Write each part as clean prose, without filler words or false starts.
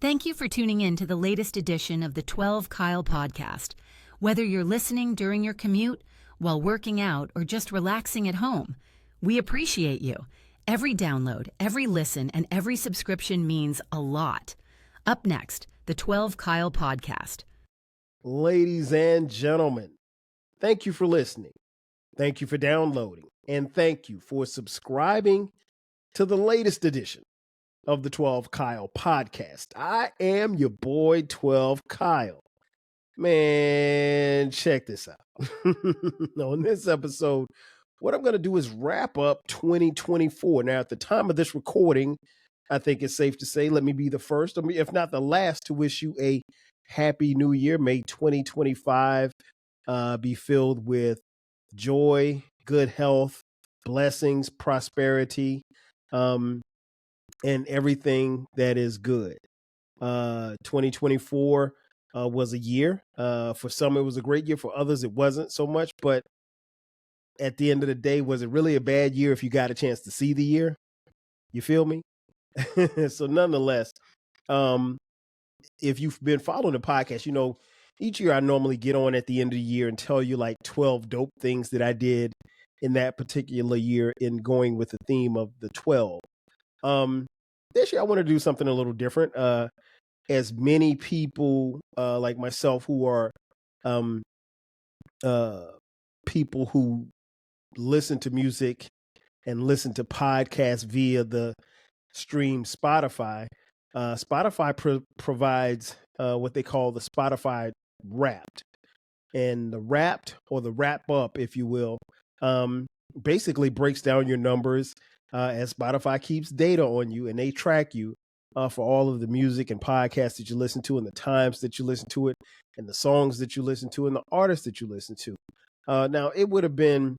Thank you for tuning in to the latest edition of the 12 Kyle podcast. Whether you're listening during your commute, while working out, or just relaxing at home, we appreciate you. Every download, every listen, and every subscription means a lot. Up next, the 12 Kyle podcast. Ladies and gentlemen, thank you for listening. Thank you for downloading. And thank you for subscribing to the latest edition of the 12 Kyle podcast. I am your boy 12 Kyle. Man, check this out. On this episode, what I'm going to do is wrap up 2024. Now, at the time of this recording, I think it's safe to say, let me be the first, if not the last, to wish you a happy new year. May 2025 be filled with joy, good health, blessings, prosperity, and everything that is good. 2024 was a year. For some, it was a great year. For others, it wasn't so much. But at the end of the day, was it really a bad year if you got a chance to see the year? You feel me? So nonetheless, if you've been following the podcast, you know, each year I normally get on at the end of the year and tell you like 12 dope things that I did in that particular year in going with the theme of the 12. This year I want to do something a little different. As many people like myself who are people who listen to music and listen to podcasts via the stream Spotify. Spotify provides what they call the Spotify Wrapped. And the Wrapped, or the Wrap Up, if you will, basically breaks down your numbers as Spotify keeps data on you, and they track you for all of the music and podcasts that you listen to, and the times that you listen to it, and the songs that you listen to, and the artists that you listen to. Now, it would have been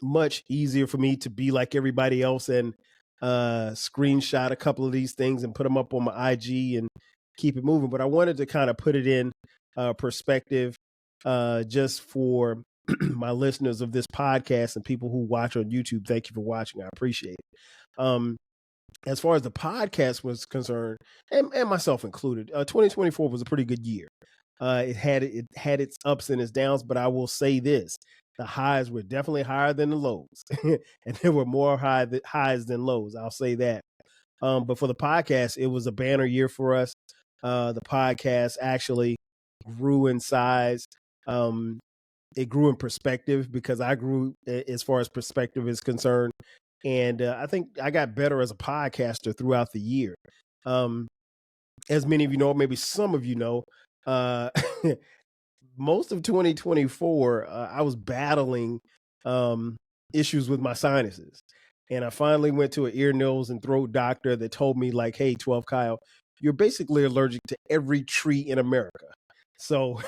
much easier for me to be like everybody else and screenshot a couple of these things and put them up on my IG and keep it moving. But I wanted to kind of put it in perspective just for my listeners of this podcast and people who watch on YouTube. Thank you for watching. I appreciate it. As far as the podcast was concerned, and myself included, 2024 was a pretty good year. It had its ups and its downs, but I will say this: the highs were definitely higher than the lows, and there were more highs than lows. I'll say that. But for the podcast, it was a banner year for us. The podcast actually grew in size. It grew in perspective because I grew as far as perspective is concerned. And I think I got better as a podcaster throughout the year. As many of you know, maybe some of you know, most of 2024, I was battling issues with my sinuses. And I finally went to an ear, nose, and throat doctor that told me, like, hey, 12 Kyle, you're basically allergic to every tree in America. So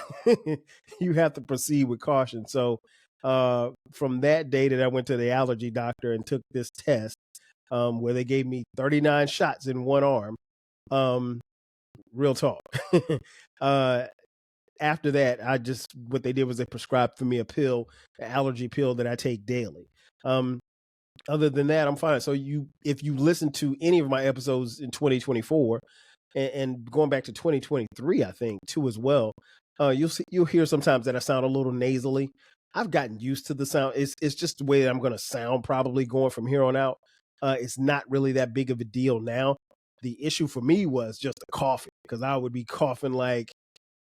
you have to proceed with caution. So from that day that I went to the allergy doctor and took this test where they gave me 39 shots in one arm, real talk. After that, what they did was they prescribed for me a pill, an allergy pill that I take daily. Other than that, I'm fine. So if you listen to any of my episodes in 2024, and going back to 2023, I think too as well, you'll hear sometimes that I sound a little nasally. I've gotten used to the sound. It's just the way that I'm going to sound probably going from here on out. It's not really that big of a deal now. The issue for me was just the coughing, because I would be coughing like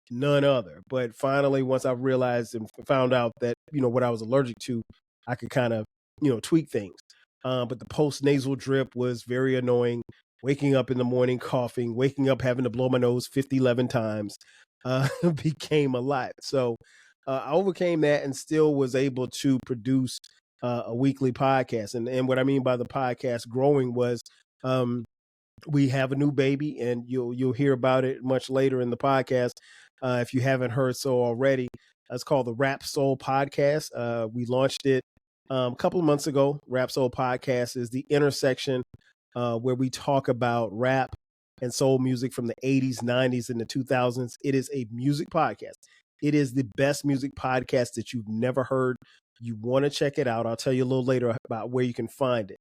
none other. But finally, once I realized and found out that, you know, what I was allergic to, I could kind of, you know, tweak things. But the post-nasal drip was very annoying. Waking up in the morning coughing, waking up having to blow my nose 11 times became a lot. So I overcame that and still was able to produce a weekly podcast. And what I mean by the podcast growing was we have a new baby, and you'll hear about it much later in the podcast if you haven't heard so already. It's called the Rap Soul Podcast. We launched it a couple of months ago. Rap Soul Podcast is the intersection where we talk about rap and soul music from the 80s, 90s, and the 2000s. It is a music podcast. It is the best music podcast that you've never heard. You want to check it out. I'll tell you a little later about where you can find it.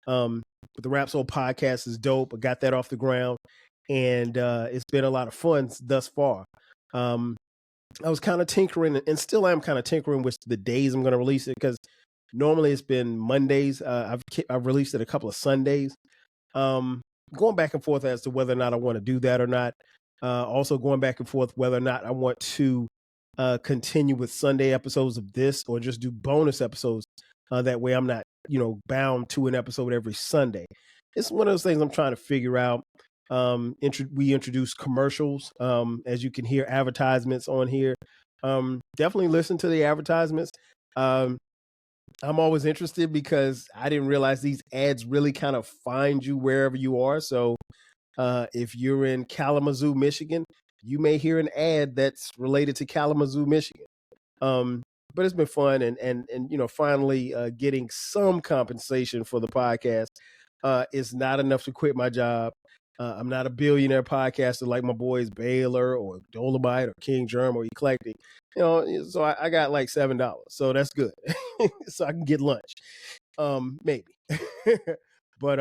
But the Rap Soul Podcast is dope. I got that off the ground. and it's been a lot of fun thus far. I was kind of tinkering and still am kind of tinkering with the days I'm going to release it, because normally it's been Mondays. I've released it a couple of Sundays. Um, Going back and forth as to whether or not I want to do that or not. Also going back and forth whether or not I want to continue with Sunday episodes of this or just do bonus episodes. That way I'm not, bound to an episode every Sunday. It's one of those things I'm trying to figure out. We introduce commercials. As you can hear, advertisements on here. Definitely listen to the advertisements. I'm always interested because I didn't realize these ads really kind of find you wherever you are. So if you're in Kalamazoo, Michigan, you may hear an ad that's related to Kalamazoo, Michigan. But it's been fun, and finally getting some compensation for the podcast. Is not enough to quit my job. I'm not a billionaire podcaster like my boys Baylor or Dolomite or King Germ or Eclectic. So I got like $7, so that's good. So I can get lunch, maybe. but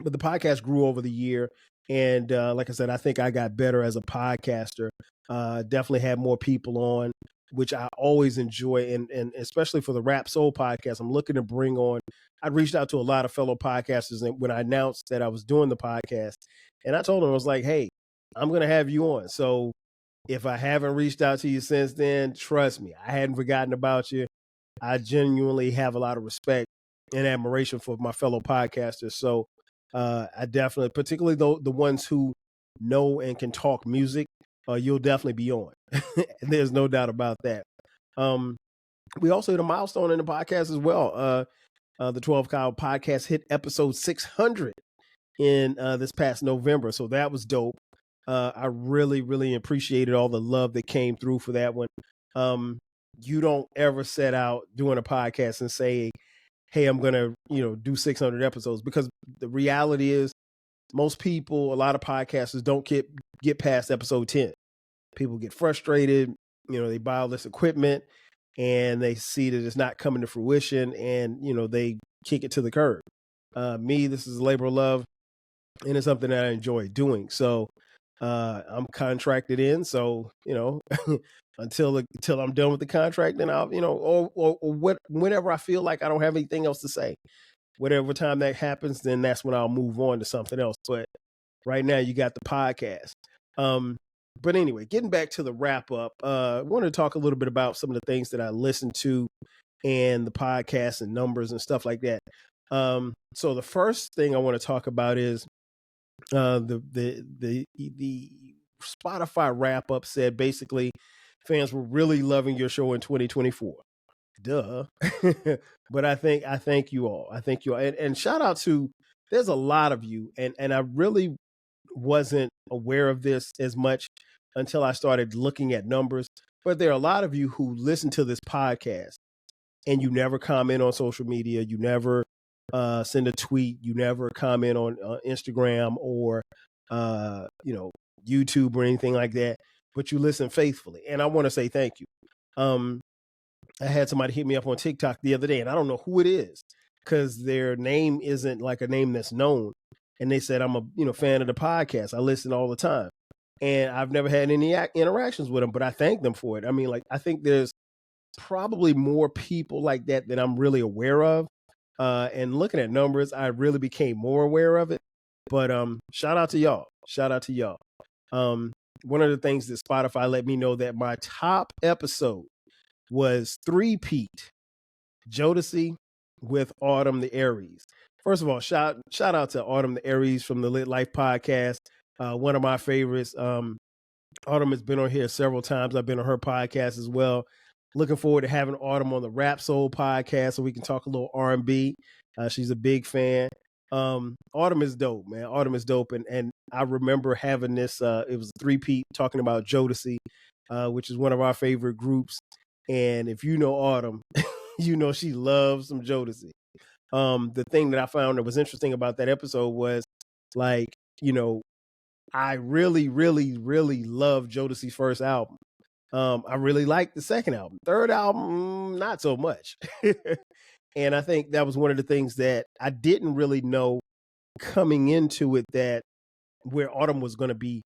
but the podcast grew over the year, and like I said, I think I got better as a podcaster. Definitely had more people on, which I always enjoy, and especially for the Rap Soul podcast, I'm looking to bring on. I reached out to a lot of fellow podcasters, and when I announced that I was doing the podcast, and I told them, I was like, "Hey, I'm going to have you on." So if I haven't reached out to you since then, trust me, I hadn't forgotten about you. I genuinely have a lot of respect and admiration for my fellow podcasters. So I definitely, particularly the ones who know and can talk music, you'll definitely be on. There's no doubt about that. We also hit a milestone in the podcast as well. The 12 Kyle podcast hit episode 600 in this past November. So that was dope. I really, really appreciated all the love that came through for that one. You don't ever set out doing a podcast and say, hey, I'm going to, do 600 episodes, because the reality is most people, a lot of podcasters don't get past episode 10. People get frustrated, they buy all this equipment and they see that it's not coming to fruition, and, they kick it to the curb. This is a labor of love, and it's something that I enjoy doing. So I'm contracted in. So, until I'm done with the contract, then I'll, whenever I feel like I don't have anything else to say, whatever time that happens, then that's when I'll move on to something else. But right now you got the podcast. But anyway, getting back to the wrap up, I want to talk a little bit about some of the things that I listened to and the podcast and numbers and stuff like that. So the first thing I want to talk about is the Spotify wrap up said basically fans were really loving your show in 2024. Duh. But I thank you all. I thank you all. And shout out to, there's a lot of you, and I really wasn't aware of this as much until I started looking at numbers. But there are a lot of you who listen to this podcast and you never comment on social media. You never send a tweet. You never comment on Instagram or YouTube or anything like that. But you listen faithfully, and I want to say thank you. I had somebody hit me up on TikTok the other day, and I don't know who it is because their name isn't like a name that's known. And they said, I'm a fan of the podcast. I listen all the time, and I've never had any interactions with them, but I thank them for it. I mean, like, I think there's probably more people like that than I'm really aware of. And looking at numbers, I really became more aware of it. But shout out to y'all. Shout out to y'all. One of the things that Spotify let me know that my top episode was three-peat Jodeci with Autumn the Aries. First of all, shout out to Autumn the Aries from the Lit Life podcast. One of my favorites. Autumn has been on here several times. I've been on her podcast as well. Looking forward to having Autumn on the Rap Soul podcast so we can talk a little R&B. She's a big fan. Autumn is dope, man. Autumn is dope. And I remember having this, it was a three-peat talking about Jodeci, which is one of our favorite groups. And if you know Autumn, you know she loves some Jodeci. The thing that I found that was interesting about that episode was, like, I really, really, really love Jodeci's first album. I really liked the second album. Third album, not so much. And I think that was one of the things that I didn't really know coming into it, that where Autumn was going to be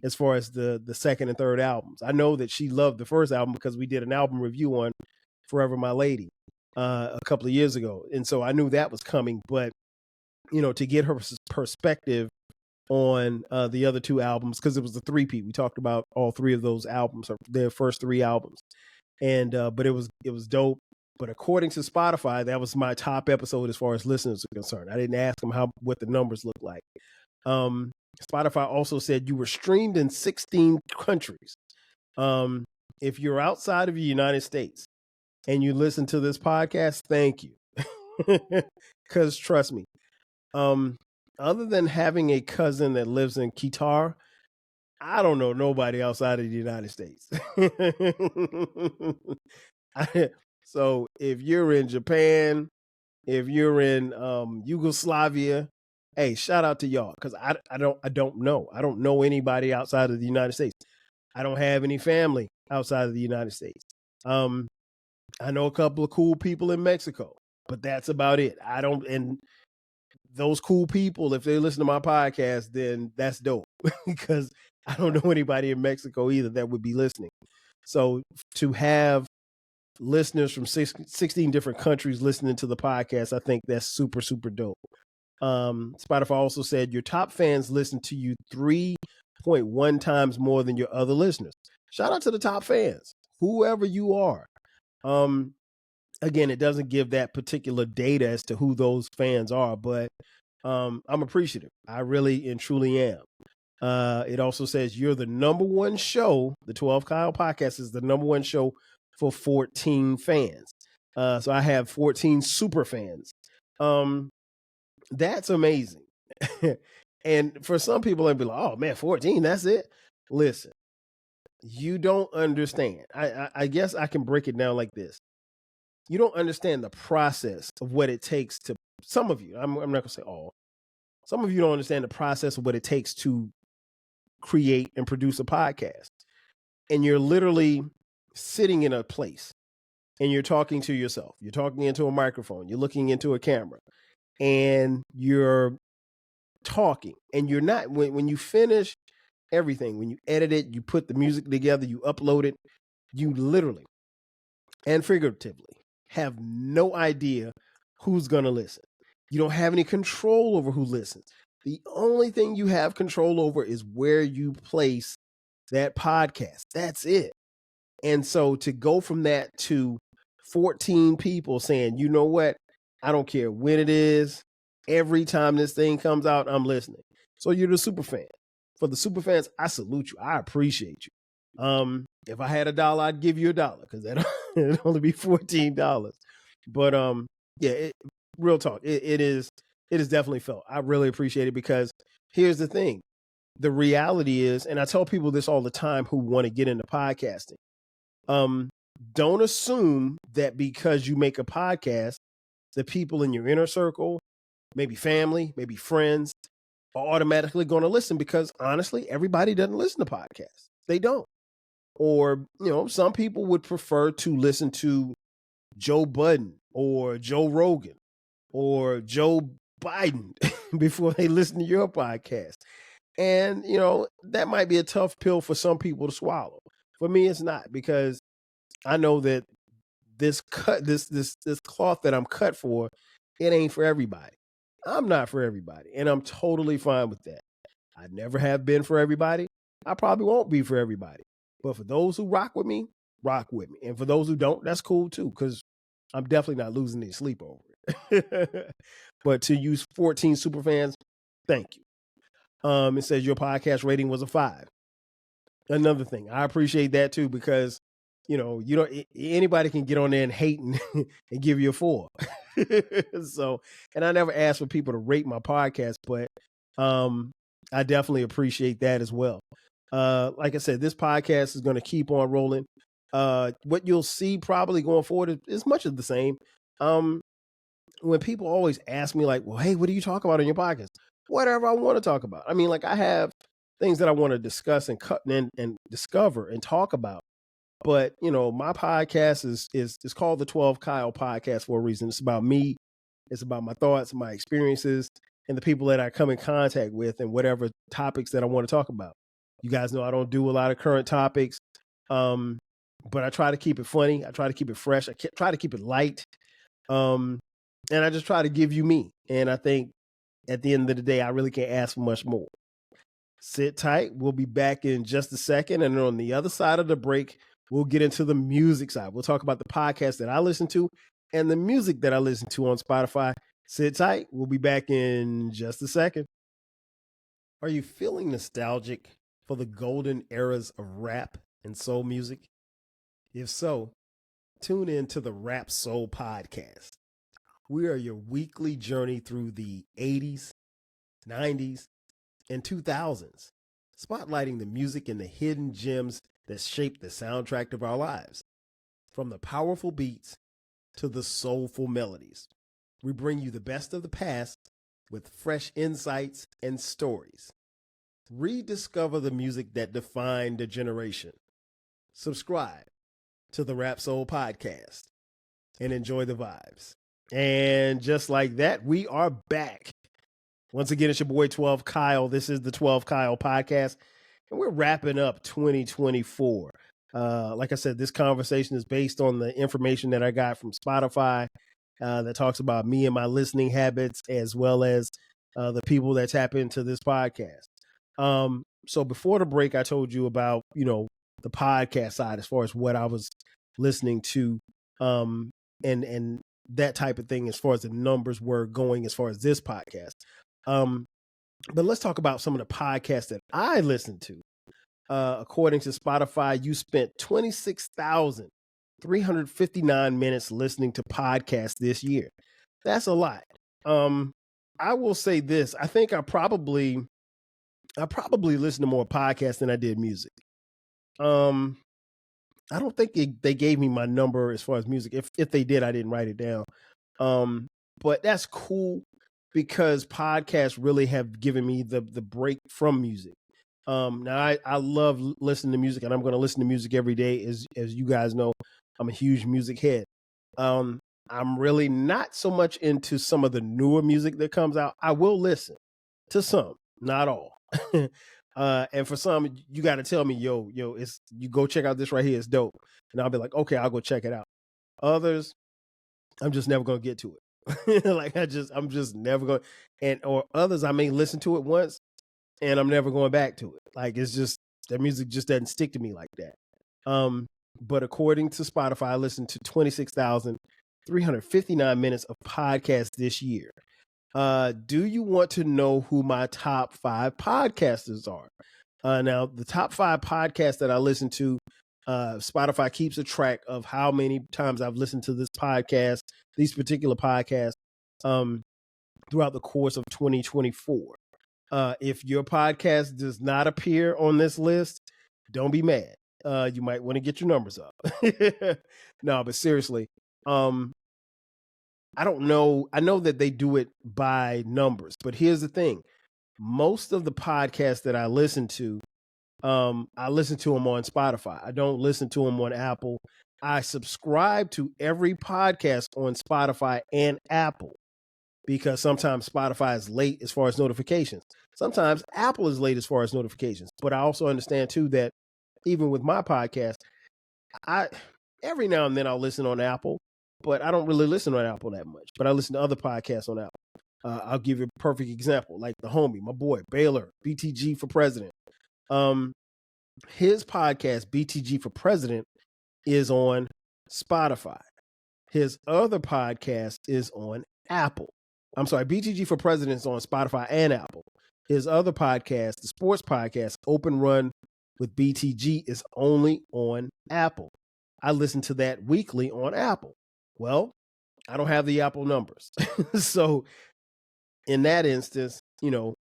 as far as the second and third albums. I know that she loved the first album because we did an album review on Forever My Lady a couple of years ago. And so I knew that was coming, but to get her perspective on the other two albums, because it was the three-peat. We talked about all three of those albums, or their first three albums. And but it was dope. But according to Spotify, that was my top episode as far as listeners are concerned. I didn't ask them what the numbers look like. Spotify also said you were streamed in 16 countries. If you're outside of the United States and you listen to this podcast, thank you. Because trust me, other than having a cousin that lives in Qatar, I don't know nobody outside of the United States. So if you're in Japan, if you're in Yugoslavia, hey, shout out to y'all, because I don't know anybody outside of the United States. I don't have any family outside of the United States. I know a couple of cool people in Mexico, but that's about it. And those cool people, if they listen to my podcast, then that's dope because I don't know anybody in Mexico either that would be listening. So to have listeners from 16 different countries listening to the podcast, I think that's super, super dope. Spotify also said your top fans listen to you 3.1 times more than your other listeners. Shout out to the top fans, whoever you are. Again, it doesn't give that particular data as to who those fans are, but I'm appreciative. I really and truly am. It also says you're the number one show. The 12 Kyle podcast is the number one show for 14 fans. So I have 14 super fans. That's amazing. And for some people, they'd be like, oh man, 14, that's it. Listen, you don't understand. I guess I can break it down like this. You don't understand the process of what it takes to, some of you, I'm not going to say all, some of you don't understand the process of what it takes to create and produce a podcast. And you're literally sitting in a place and you're talking to yourself. You're talking into a microphone. You're looking into a camera and you're talking, and you're not, when you finish everything, when you edit it, you put the music together, you upload it, you literally and figuratively have no idea who's going to listen. You don't have any control over who listens. The only thing you have control over is where you place that podcast. That's it. And so to go from that to 14 people saying, you know what, I don't care when it is, every time this thing comes out, I'm listening. So you're the super fan. For the super fans, I salute you. I appreciate you. If I had $1, I'd give you $1 because it'd only be $14. But yeah, real talk. It is definitely felt. I really appreciate it because here's the thing. The reality is, and I tell people this all the time who want to get into podcasting, don't assume that because you make a podcast, the people in your inner circle, maybe family, maybe friends, are automatically going to listen, because honestly, everybody doesn't listen to podcasts. They don't. Or, some people would prefer to listen to Joe Budden or Joe Rogan or Joe Biden before they listen to your podcast. And, that might be a tough pill for some people to swallow. For me, it's not, because I know that this cloth that I'm cut for, it ain't for everybody. I'm not for everybody, and I'm totally fine with that. I never have been for everybody. I probably won't be for everybody. But for those who rock with me. And for those who don't, that's cool too, because I'm definitely not losing any sleep over it. But to you 14 super fans, thank you. It says your podcast rating was a 5. Another thing, I appreciate that too, because anybody can get on there and hate and give you a 4. So, and I never ask for people to rate my podcast, but I definitely appreciate that as well. Like I said, this podcast is going to keep on rolling. What you'll see probably going forward is much of the same. When people always ask me like, well, hey, what do you talk about on your podcast? Whatever I want to talk about. I mean, like, I have things that I want to discuss and cut and discover and talk about. But, my podcast is called the 12 Kyle podcast for a reason. It's about me. It's about my thoughts, my experiences. and the people that I come in contact with and whatever topics that I want to talk about. You guys know I don't do a lot of current topics, but I try to keep it funny. I try to keep it fresh. Try to keep it light. And I just try to give you me. And I think at the end of the day, I really can't ask for much more. Sit tight. We'll be back in just a second. And on the other side of the break, we'll get into the music side. We'll talk about the podcast that I listen to and the music that I listen to on Spotify. Sit tight. We'll be back in just a second. Are you feeling nostalgic for the golden eras of rap and soul music? If so, tune in to the Rap Soul Podcast. We are your weekly journey through the 80s, 90s, and 2000s, spotlighting the music and the hidden gems that shaped the soundtrack of our lives. From the powerful beats to the soulful melodies, we bring you the best of the past with fresh insights and stories. Rediscover the music that defined a generation. Subscribe to the Rap Soul Podcast and enjoy the vibes. And just like that, we are back. Once again, it's your boy 12 Kyle. This is the 12 Kyle Podcast, and we're wrapping up 2024. Like I said, this conversation is based on the information that I got from Spotify that talks about me and my listening habits, as well as the people that tap into this podcast. So before the break, I told you about, the podcast side as far as what I was listening to, and that type of thing as far as the numbers were going as far as this podcast. But let's talk about some of the podcasts that I listened to. According to Spotify, you spent 26,359 minutes listening to podcasts this year. That's a lot. I will say this. I think I probably listened to more podcasts than I did music. I don't think they gave me my number as far as music. If they did, I didn't write it down. But that's cool because podcasts really have given me the break from music. Now I love listening to music, and I'm going to listen to music every day. As you guys know, I'm a huge music head. I'm really not so much into some of the newer music that comes out. I will listen to some, not all. And for some, you got to tell me, yo, you go check out this right here. It's dope. And I'll be like, okay, I'll go check it out. Others, I'm just never going to get to it. I'm just never going. Or others, I may listen to it once and I'm never going back to it. Like, it's just, that music just doesn't stick to me like that. But according to Spotify, I listened to 26,359 minutes of podcasts this year. Do you want to know who my top 5 podcasters are? Now, the top 5 podcasts that I listen to, Spotify keeps a track of how many times I've listened to these particular podcasts, throughout the course of 2024. If your podcast does not appear on this list, don't be mad. You might want to get your numbers up. No, but seriously, I don't know. I know that they do it by numbers, but here's the thing. Most of the podcasts that I listen to them on Spotify. I don't listen to them on Apple. I subscribe to every podcast on Spotify and Apple because sometimes Spotify is late as far as notifications. Sometimes Apple is late as far as notifications. But I also understand too that even with my podcast, every now and then I'll listen on Apple. But I don't really listen on Apple that much. But I listen to other podcasts on Apple. I'll give you a perfect example, like the homie, my boy, Baylor, BTG for President. His podcast, BTG for President, is on Spotify. His other podcast is on Apple. I'm sorry, BTG for President is on Spotify and Apple. His other podcast, the sports podcast, Open Run with BTG, is only on Apple. I listen to that weekly on Apple. Well, I don't have the Apple numbers. So in that instance,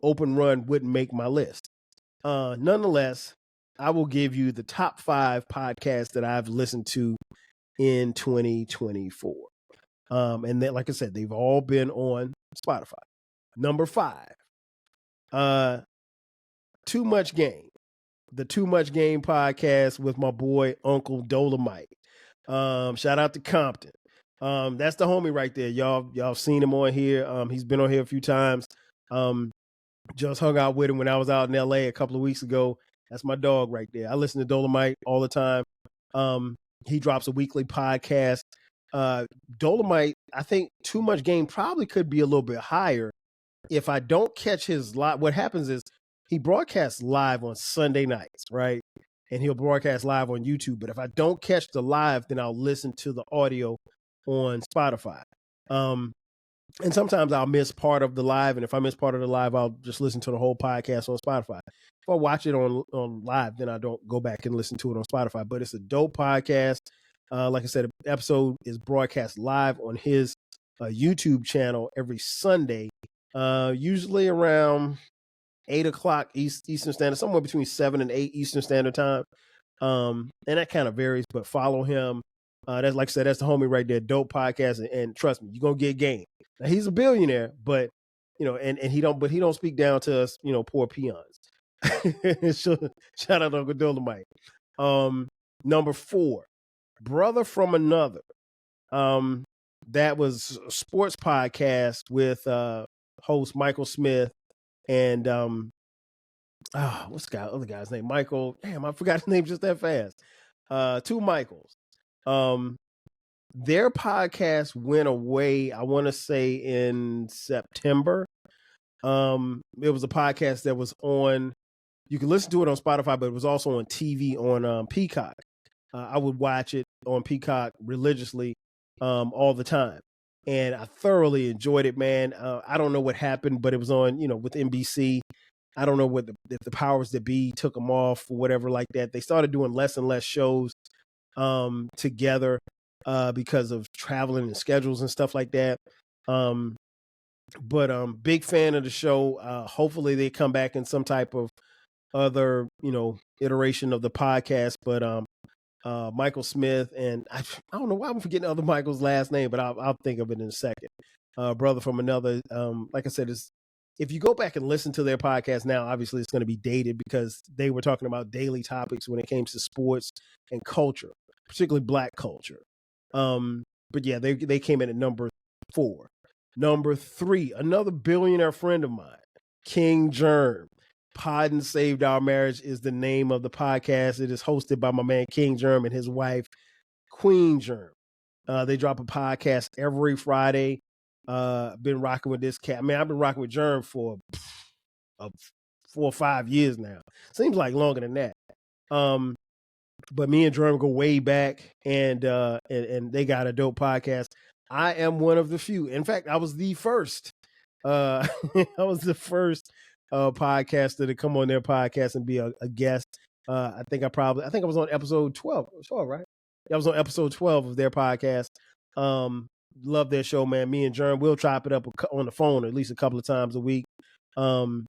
Open Run wouldn't make my list. Nonetheless, I will give you the top 5 podcasts that I've listened to in 2024. And that, like I said, they've all been on Spotify. Number 5, Too Much Game. The Too Much Game podcast with my boy, Uncle Dolomite. Shout out to Compton. That's the homie right there. Y'all seen him on here. He's been on here a few times. Just hung out with him when I was out in LA a couple of weeks ago. That's my dog right there. I listen to Dolomite all the time. He drops a weekly podcast. Dolomite, I think Too Much Game probably could be a little bit higher if I don't catch his live. What happens is he broadcasts live on Sunday nights, right? And he'll broadcast live on YouTube. But if I don't catch the live, then I'll listen to the audio on Spotify. And sometimes I'll miss part of the live. And if I miss part of the live, I'll just listen to the whole podcast on Spotify. If I watch it on live, then I don't go back and listen to it on Spotify. But it's a dope podcast. Like I said, the episode is broadcast live on his YouTube channel every Sunday, usually around 8 o'clock Eastern Standard, somewhere between 7 and 8 Eastern Standard Time. And that kind of varies, but follow him. That's, like I said, that's the homie right there. Dope podcast. And trust me, you're going to get game. Now, he's a billionaire, but and he don't speak down to us, poor peons. Shout out to Uncle Dolomite. Number 4, Brother from Another. That was a sports podcast with host Michael Smith and what's the other guy's name? Michael. Damn, I forgot his name just that fast. 2 Michaels. Their podcast went away, I want to say in September. It was a podcast that was on, you can listen to it on Spotify, but it was also on TV on Peacock. I would watch it on Peacock religiously all the time. And I thoroughly enjoyed it, man. I don't know what happened, but it was on, with NBC. I don't know if the powers that be took them off or whatever like that. They started doing less and less shows together because of traveling and schedules and stuff like that. But big fan of the show. Hopefully they come back in some type of other, iteration of the podcast. But Michael Smith, and I don't know why I'm forgetting other Michael's last name, but I'll think of it in a second. Brother from Another. Like I said, if you go back and listen to their podcast now, obviously it's going to be dated because they were talking about daily topics when it came to sports and culture, particularly Black culture. But yeah, they came in at number 4. Number 3, another billionaire friend of mine, King Germ. Pod and Saved Our Marriage is the name of the podcast. It is hosted by my man King Germ and his wife, Queen Germ. They drop a podcast every Friday. Been rocking with this cat. Man, I've been rocking with Germ for 4 or 5 years now. Seems like longer than that. But me and Germ go way back, and they got a dope podcast. I am one of the few. In fact, I was the first. I was the first podcaster to come on their podcast and be a guest. I think I was on episode 12. 12, right? I was on episode 12 of their podcast. Love their show, man. Me and Germ, we'll chop it up on the phone at least a couple of times a week. And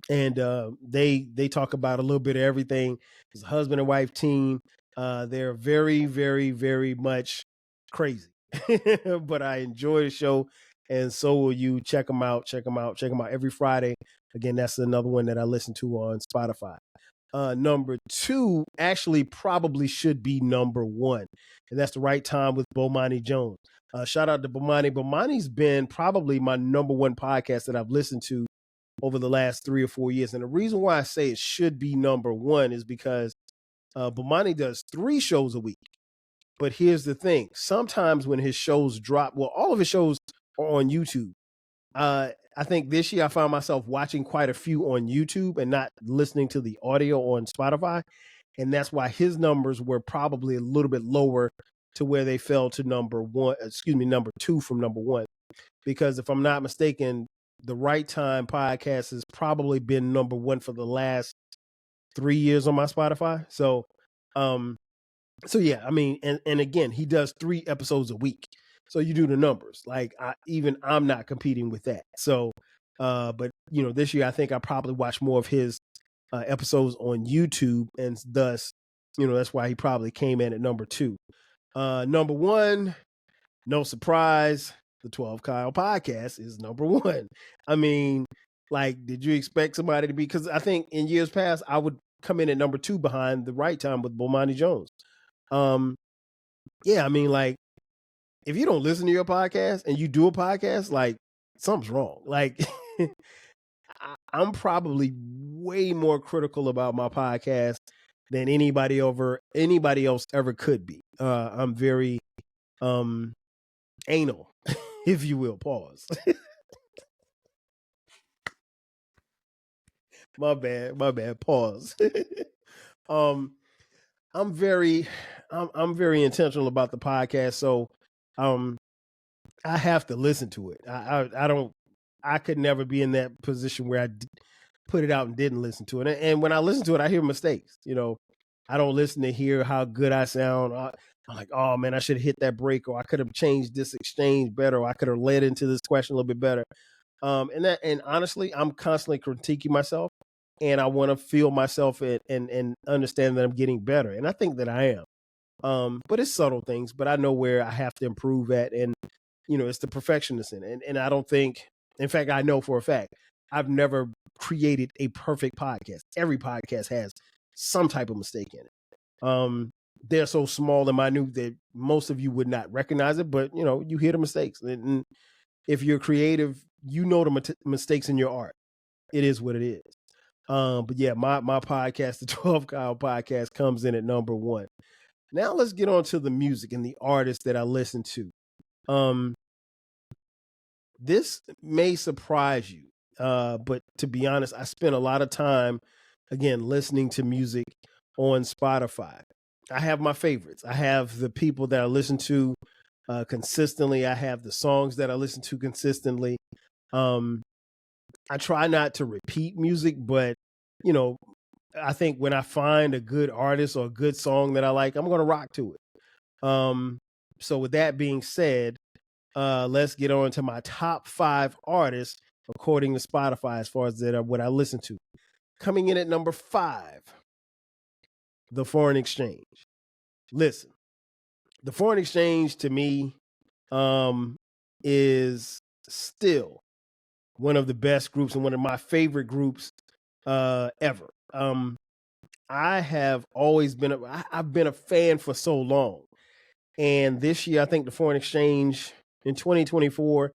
they talk about a little bit of everything. It's a husband and wife team. They're very, very, very much crazy, but I enjoy the show, and so will you. Check them out every Friday. Again, that's another one that I listen to on Spotify. Number 2 actually probably should be number 1, and that's The Right Time with Bomani Jones. Shout out to Bomani. Bomani's been probably my number 1 podcast that I've listened to over the last 3 or 4 years. And the reason why I say it should be number 1 is because Bomani does 3 shows a week. But here's the thing. Sometimes when his shows drop, well, all of his shows are on YouTube. I think this year I found myself watching quite a few on YouTube and not listening to the audio on Spotify. And that's why his numbers were probably a little bit lower to where they fell to number 2 from number 1. Because if I'm not mistaken, The Right Time podcast has probably been number 1 for the last 3 years on my Spotify. So yeah, I mean, and again, he does 3 episodes a week. So you do the numbers. Like I'm not competing with that. So, but this year I think I probably watched more of his episodes on YouTube, and thus, that's why he probably came in at number 2. Number 1, no surprise, the 12 Kyle podcast is number 1. I mean, like, did you expect somebody to be? Because I think in years past I would come in at number 2 behind The Right Time with Bomani Jones. Yeah, I mean, like, if you don't listen to your podcast and you do a podcast, like, something's wrong. Like, I'm probably way more critical about my podcast than anybody else ever could be. I'm very anal, if you will. Pause. My bad. Pause. um, I'm very intentional about the podcast, so um, I have to listen to it. I don't. I could never be in that position where put it out and didn't listen to it. And when I listen to it, I hear mistakes. I don't listen to hear how good I sound. I'm like, oh man, I should have hit that break, or I could have changed this exchange better, or I could have led into this question a little bit better. And honestly, I'm constantly critiquing myself, and I want to feel myself and understand that I'm getting better. And I think that I am. But it's subtle things, but I know where I have to improve at. And, it's the perfectionist in it. And I don't think, in fact, I know for a fact, I've never created a perfect podcast. Every podcast has some type of mistake in it. They're so small and minute that most of you would not recognize it, but you hear the mistakes. And if you're creative, the mistakes in your art. It is what it is. But yeah, my podcast, the 12 Kyle podcast, comes in at number 1. Now let's get on to the music and the artists that I listen to. This may surprise you, but to be honest, I spent a lot of time, again, listening to music on Spotify. I have my favorites. I have the people that I listen to consistently. I have the songs that I listen to consistently. I try not to repeat music, but I think when I find a good artist or a good song that I like, I'm going to rock to it. So with that being said, let's get on to my top 5 artists according to Spotify as far as what I listen to. Coming in at number 5, The Foreign Exchange. Listen, The Foreign Exchange to me is still one of the best groups and one of my favorite groups ever. I have always been I've been a fan for so long. And this year, I think The Foreign Exchange in 2024,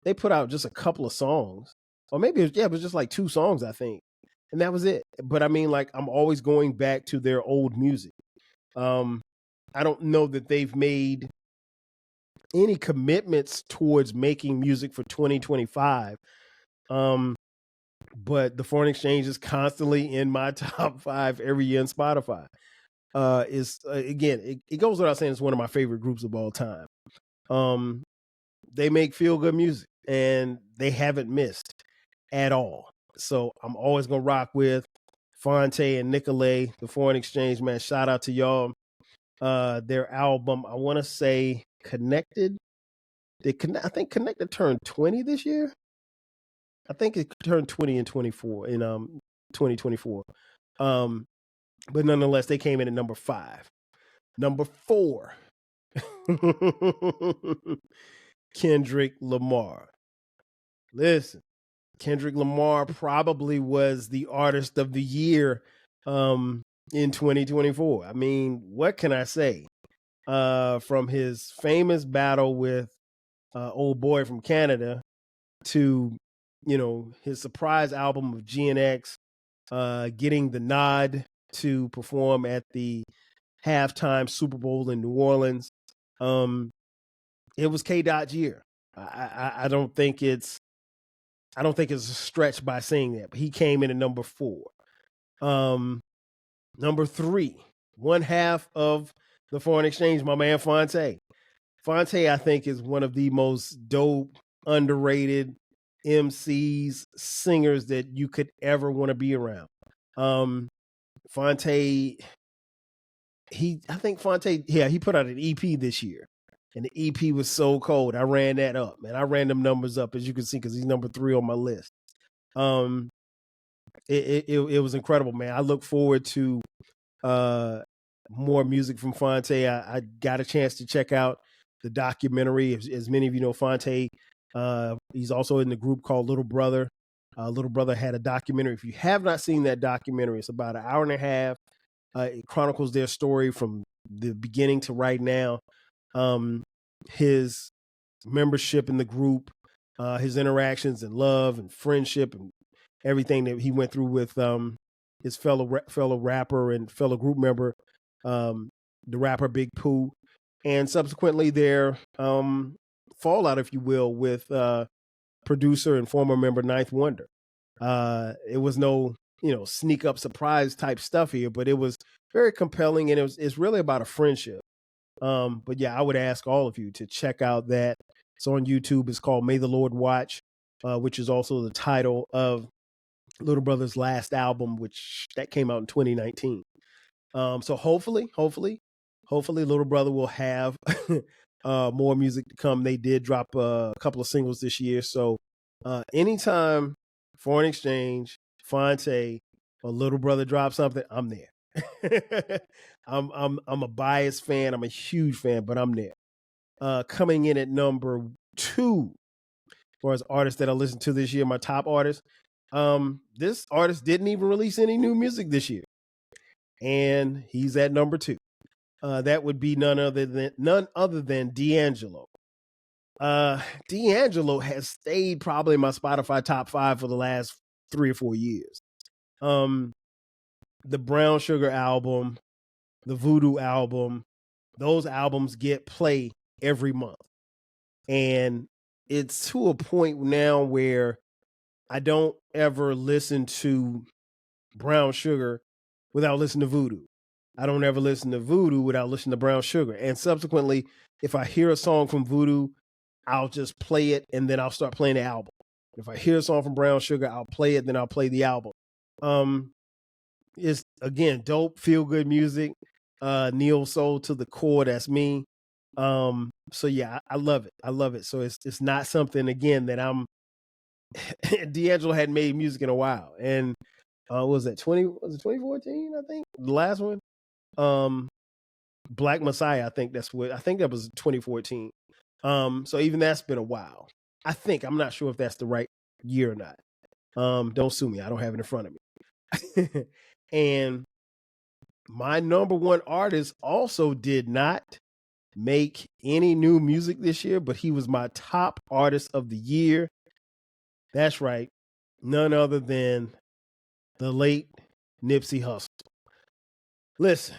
they put out just a couple of songs. Or maybe it was just like 2 songs, I think. And that was it. But I mean, like, I'm always going back to their old music. I don't know that they've made any commitments towards making music for 2025. But The Foreign Exchange is constantly in my top 5 every year on Spotify. Again, it goes without saying, it's one of my favorite groups of all time. They make feel good music and they haven't missed at all. So I'm always gonna rock with Fonte and Nicolay, The Foreign Exchange, man. Shout out to y'all. Their album, I want to say Connected. I think Connected turned 20 this year. I think it turned 20 in 2024. But nonetheless, they came in at number 5. Number 4, Kendrick Lamar. Listen, Kendrick Lamar probably was the artist of the year in 2024. I mean, what can I say? From his famous battle with Old Boy from Canada to, his surprise album of GNX, getting the nod to perform at the halftime Super Bowl in New Orleans. It was K. Dot's year. I don't think it's a stretch by saying that, but he came in at number 4. Number 3, one half of The Foreign Exchange, my man Fonte. Fonte, I think, is one of the most dope, underrated MCs, singers that you could ever want to be around. Fonte, he put out an EP this year, and the EP was so cold. I ran that up, man. I ran them numbers up, as you can see, because he's number 3 on my list. It was incredible, man. I look forward to more music from Fonte. I got a chance to check out the documentary. As many of you know, Fonte, he's also in the group called Little Brother. Little Brother had a documentary. If you have not seen that documentary, it's about an hour and a half. It chronicles their story from the beginning to right now. His membership in the group, his interactions and love and friendship everything that he went through with his fellow rapper and fellow group member, the rapper Big Pooh, and subsequently their fallout, if you will, with producer and former member Ninth Wonder. It was no, sneak up surprise type stuff here, but it was very compelling, and it's really about a friendship. But yeah, I would ask all of you to check out that. It's on YouTube. It's called May the Lord Watch, which is also the title of Little Brother's last album, which that came out in 2019. So hopefully Little Brother will have more music to come. They did drop a couple of singles this year. So anytime Foreign Exchange, Fonte, or Little Brother drop something, I'm there. I'm a biased fan. I'm a huge fan, but I'm there. Coming in at number 2 for as artists that I listened to this year, my top artists. This artist didn't even release any new music this year, and he's at number 2. That would be none other than D'Angelo. D'Angelo has stayed probably in my Spotify top 5 for the last 3 or 4 years. The Brown Sugar album, the Voodoo album, those albums get play every month. And it's to a point now where I don't ever listen to Brown Sugar without listening to Voodoo. I don't ever listen to Voodoo without listening to Brown Sugar. And subsequently, if I hear a song from Voodoo, I'll just play it and then I'll start playing the album. If I hear a song from Brown Sugar, I'll play it, then I'll play the album. It's, again, dope, feel-good music. Neo soul to the core, that's me. So yeah, I love it. I love it. So it's not something, again, that I'm D'Angelo hadn't made music in a while. And was it 2014, I think? The last one? Black Messiah, I think that was 2014. So even that's been a while. I'm not sure if that's the right year or not. Don't sue me. I don't have it in front of me. And my number 1 artist also did not make any new music this year, but he was my top artist of the year. That's right. None other than the late Nipsey Hussle. Listen,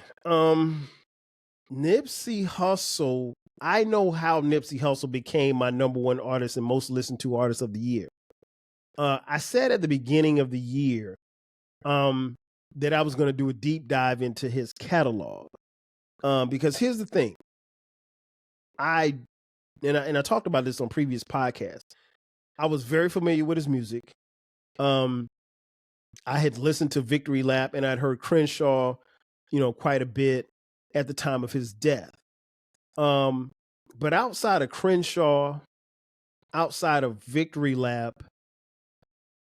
Nipsey Hussle, I know how Nipsey Hussle became my number 1 artist and most listened to artist of the year. I said at the beginning of the year that I was going to do a deep dive into his catalog. Because here's the thing. I talked about this on previous podcasts. I was very familiar with his music. I had listened to Victory Lap and I'd heard Crenshaw, quite a bit at the time of his death. But outside of Crenshaw, outside of Victory Lap,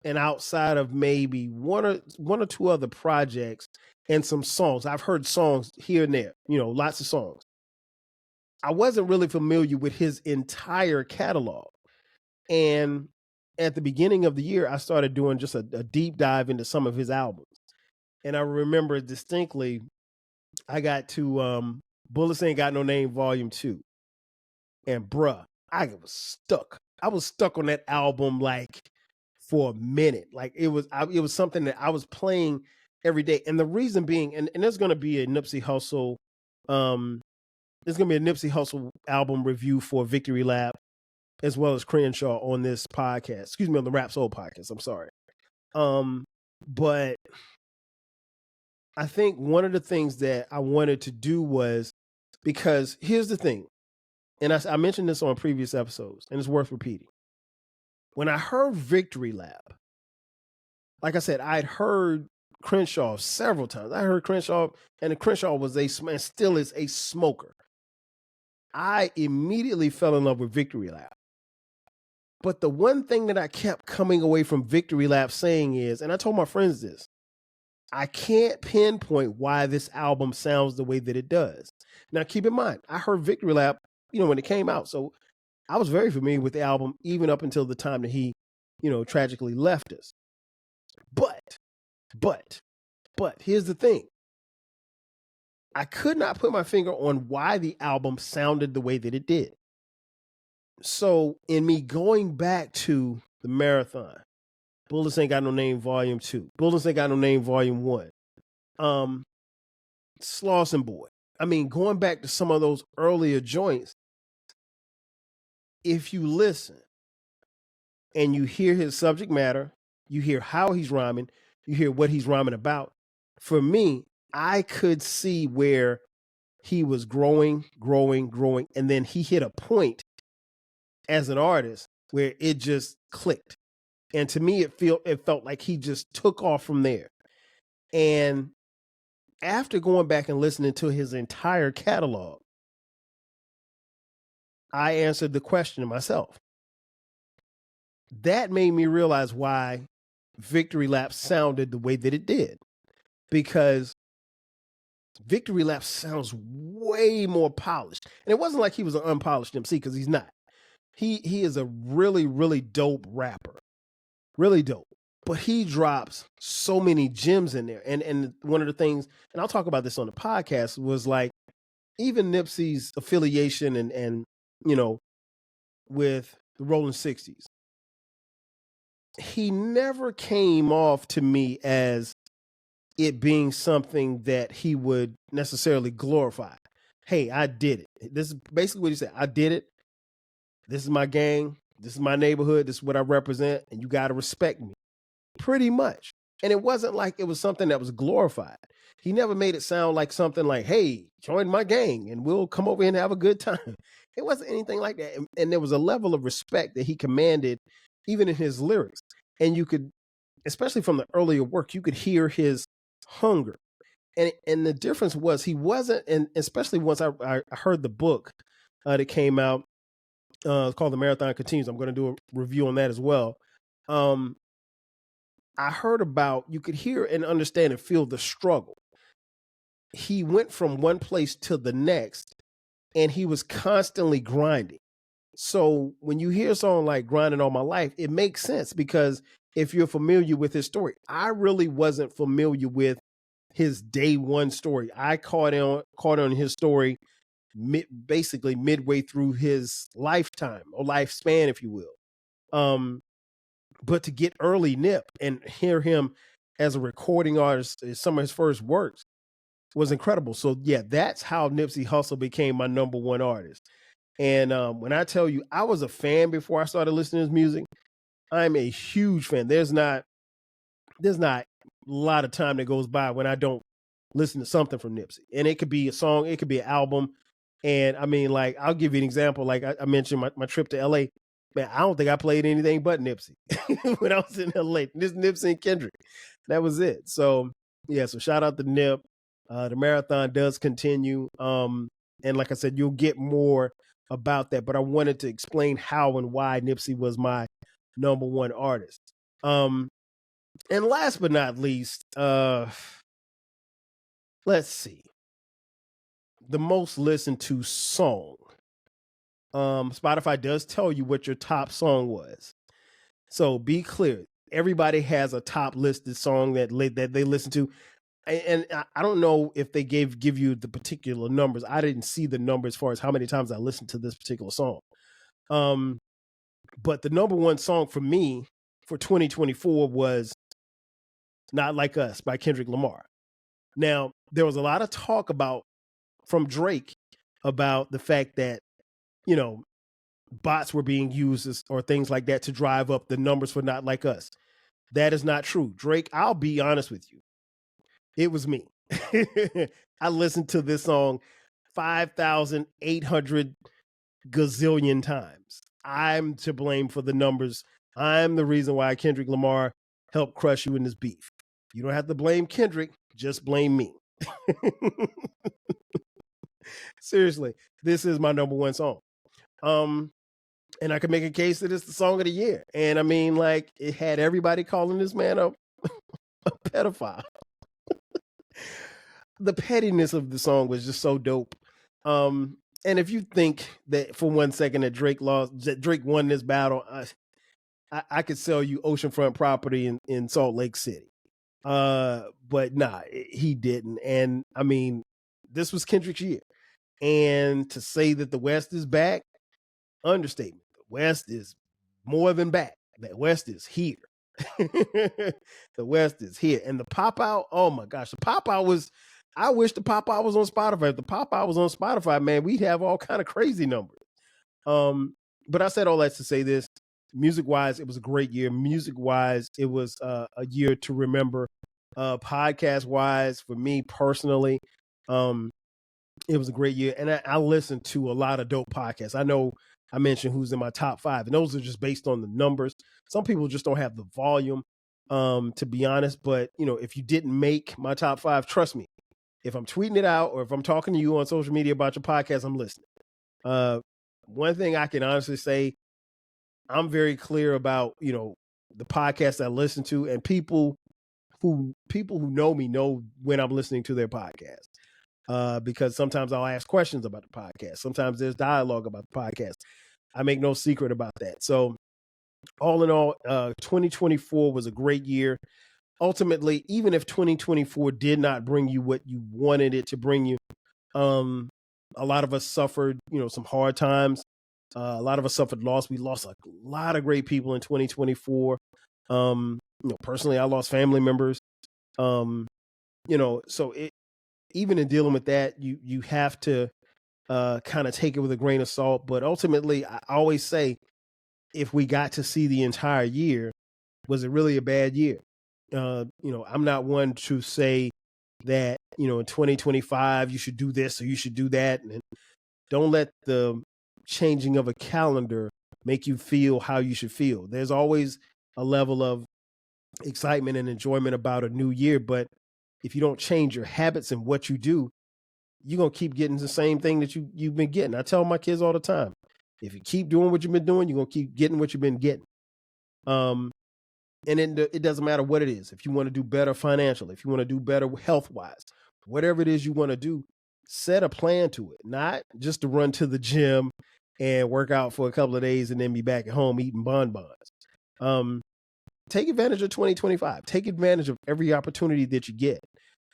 and outside of maybe one or two other projects and some songs, I've heard songs here and there, lots of songs. I wasn't really familiar with his entire catalog. And at the beginning of the year, I started doing just a deep dive into some of his albums. And I remember distinctly, I got to Bullets Ain't Got No Name Volume 2. And bruh, I was stuck. I was stuck on that album like for a minute. Like it was something that I was playing every day. And the reason being, and there's going to be a Nipsey Hussle, album review for Victory Lap, as well as Crenshaw on this podcast. Excuse me, on the Rap Soul podcast. I'm sorry. But I think one of the things that I wanted to do was, because here's the thing, and I mentioned this on previous episodes, and it's worth repeating. When I heard Victory Lap, like I said, I'd heard Crenshaw several times. I heard Crenshaw, and Crenshaw was still is a smoker. I immediately fell in love with Victory Lap. But the one thing that I kept coming away from Victory Lap saying is, and I told my friends this, I can't pinpoint why this album sounds the way that it does. Now, keep in mind, I heard Victory Lap, when it came out. So I was very familiar with the album, even up until the time that he, tragically left us. But here's the thing. I could not put my finger on why the album sounded the way that it did. So in me going back to the marathon, Bullets Ain't Got No Name Volume 2. Bullets Ain't Got No Name Volume 1. Slauson Boy. I mean, going back to some of those earlier joints, if you listen and you hear his subject matter, you hear how he's rhyming, you hear what he's rhyming about, for me, I could see where he was growing, and then he hit a point as an artist where it just clicked. And to me, it felt like he just took off from there. And after going back and listening to his entire catalog, I answered the question to myself. That made me realize why Victory Lap sounded the way that it did. Because Victory Lap sounds way more polished. And it wasn't like he was an unpolished MC, because he's not. He is a really, really dope rapper. Really dope. But he drops so many gems in there. And one of the things, and I'll talk about this on the podcast, was like even Nipsey's affiliation and you know, with the Rolling 60s. He never came off to me as it being something that he would necessarily glorify. Hey, I did it. This is basically what he said. I did it. This is my gang. This is my neighborhood. This is what I represent. And you got to respect me. Pretty much. And it wasn't like it was something that was glorified. He never made it sound like something like, hey, join my gang and we'll come over here and have a good time. It wasn't anything like that. And there was a level of respect that he commanded even in his lyrics. And you could, especially from the earlier work, you could hear his hunger. And the difference was he wasn't, and especially once I heard the book that came out, it's called The Marathon Continues. I'm going to do a review on that as well. I heard about, you could hear and understand and feel the struggle. He went from one place to the next, and he was constantly grinding. So when you hear a song like Grinding All My Life, it makes sense, because if you're familiar with his story, I really wasn't familiar with his day one story. I caught on his story basically midway through his lifetime or lifespan, if you will. But to get early Nip and hear him as a recording artist, some of his first works, was incredible. So yeah, that's how Nipsey Hussle became my number one artist. And when I tell you, I was a fan before I started listening to his music. I'm a huge fan. There's not a lot of time that goes by when I don't listen to something from Nipsey. And it could be a song, it could be an album. And I mean, like, I'll give you an example. Like I mentioned my trip to LA. Man, I don't think I played anything but Nipsey when I was in LA. This Nipsey and Kendrick. That was it. So yeah, so shout out to Nip. The marathon does continue. And like I said, you'll get more about that. But I wanted to explain how and why Nipsey was my number one artist. And last but not least, let's see. The most listened to song. Spotify does tell you what your top song was. So be clear. Everybody has a top listed song that they listen to. And I don't know if they give you the particular numbers. I didn't see the numbers as far as how many times I listened to this particular song. But the number one song for me for 2024 was Not Like Us by Kendrick Lamar. Now, there was a lot of talk from Drake about the fact that, you know, bots were being used or things like that to drive up the numbers for Not Like Us. That is not true. Drake, I'll be honest with you. It was me. I listened to this song 5,800 gazillion times. I'm to blame for the numbers. I'm the reason why Kendrick Lamar helped crush you in this beef. You don't have to blame Kendrick, just blame me. Seriously, this is my number one song. And I can make a case that it's the song of the year. And I mean, like, it had everybody calling this man a pedophile. The pettiness of the song was just so dope. And if you think that for 1 second that Drake won this battle, I could sell you oceanfront property in Salt Lake City. But nah, he didn't. And I mean, this was Kendrick's year. And to say that the West is back, understatement. The West is more than back. The West is here. The West is here. And the pop out, oh my gosh, the pop out was, I wish the pop out was on Spotify. If the pop out was on Spotify, man, we'd have all kind of crazy numbers. But I said all that to say this. Music wise, it was a great year. Music wise, it was a year to remember. Podcast wise, for me personally, it was a great year. And I listened to a lot of dope podcasts. I know I mentioned who's in my top 5, and those are just based on the numbers. Some people just don't have the volume, to be honest. But, if you didn't make my top 5, trust me, if I'm tweeting it out or if I'm talking to you on social media about your podcast, I'm listening. One thing I can honestly say, I'm very clear about, the podcasts I listen to, and people who know me know when I'm listening to their podcast. Because sometimes I'll ask questions about the podcast. Sometimes there's dialogue about the podcast. I make no secret about that. So all in all, 2024 was a great year. Ultimately, even if 2024 did not bring you what you wanted it to bring you, a lot of us suffered, some hard times. A lot of us suffered loss. We lost a lot of great people in 2024. Personally, I lost family members. So even in dealing with that, you have to kind of take it with a grain of salt. But ultimately, I always say, if we got to see the entire year, was it really a bad year? I'm not one to say that, in 2025, you should do this or you should do that. And don't let the changing of a calendar make you feel how you should feel. There's always a level of excitement and enjoyment about a new year. But if you don't change your habits and what you do, you're going to keep getting the same thing that you've been getting. I tell my kids all the time, if you keep doing what you've been doing, you're going to keep getting what you've been getting. And it doesn't matter what it is. If you want to do better financially, if you want to do better health-wise, whatever it is you want to do, set a plan to it, not just to run to the gym and work out for a couple of days and then be back at home eating bonbons. Take advantage of 2025. Take advantage of every opportunity that you get.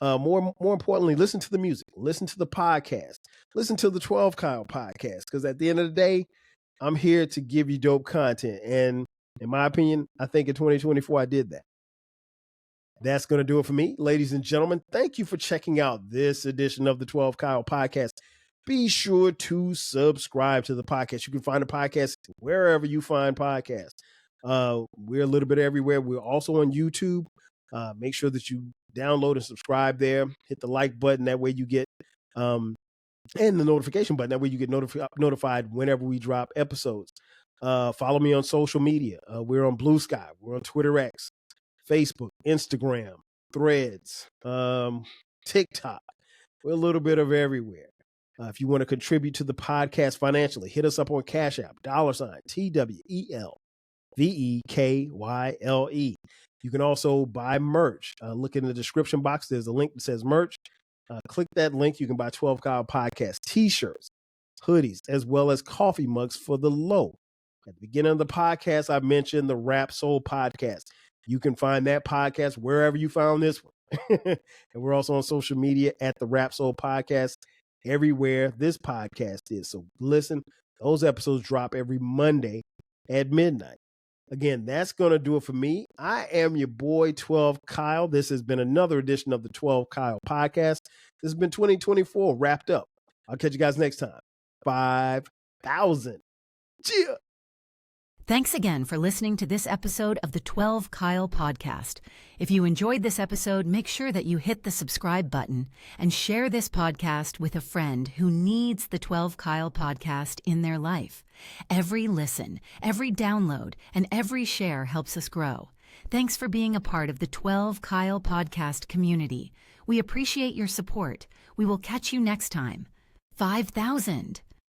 More importantly, listen to the music, listen to the podcast, listen to the 12 Kyle podcast, because at the end of the day, I'm here to give you dope content. And in my opinion, I think in 2024, I did that. That's going to do it for me. Ladies and gentlemen, thank you for checking out this edition of the 12 Kyle podcast. Be sure to subscribe to the podcast. You can find the podcast wherever you find podcasts. We're a little bit everywhere. We're also on YouTube. Make sure that you download and subscribe there. Hit the like button. That way you get, and the notification button. That way you get notified whenever we drop episodes. Follow me on social media. We're on Blue Sky. We're on Twitter X, Facebook, Instagram, Threads, TikTok. We're a little bit of everywhere. If you want to contribute to the podcast financially, hit us up on Cash App, $TWELVEKYLE. You can also buy merch. Look in the description box. There's a link that says merch. Click that link. You can buy 12 Kyle Podcast t-shirts, hoodies, as well as coffee mugs for the low. At the beginning of the podcast, I mentioned the Rap Soul podcast. You can find that podcast wherever you found this one. And we're also on social media at the Rap Soul podcast, everywhere this podcast is. So listen, those episodes drop every Monday at midnight. Again, that's going to do it for me. I am your boy, 12 Kyle. This has been another edition of the 12 Kyle podcast. This has been 2024 wrapped up. I'll catch you guys next time. 5,000. Cheer. Thanks again for listening to this episode of the 12 Kyle podcast. If you enjoyed this episode, make sure that you hit the subscribe button and share this podcast with a friend who needs the 12 Kyle podcast in their life. Every listen, every download, and every share helps us grow. Thanks for being a part of the 12 Kyle podcast community. We appreciate your support. We will catch you next time. 5,000.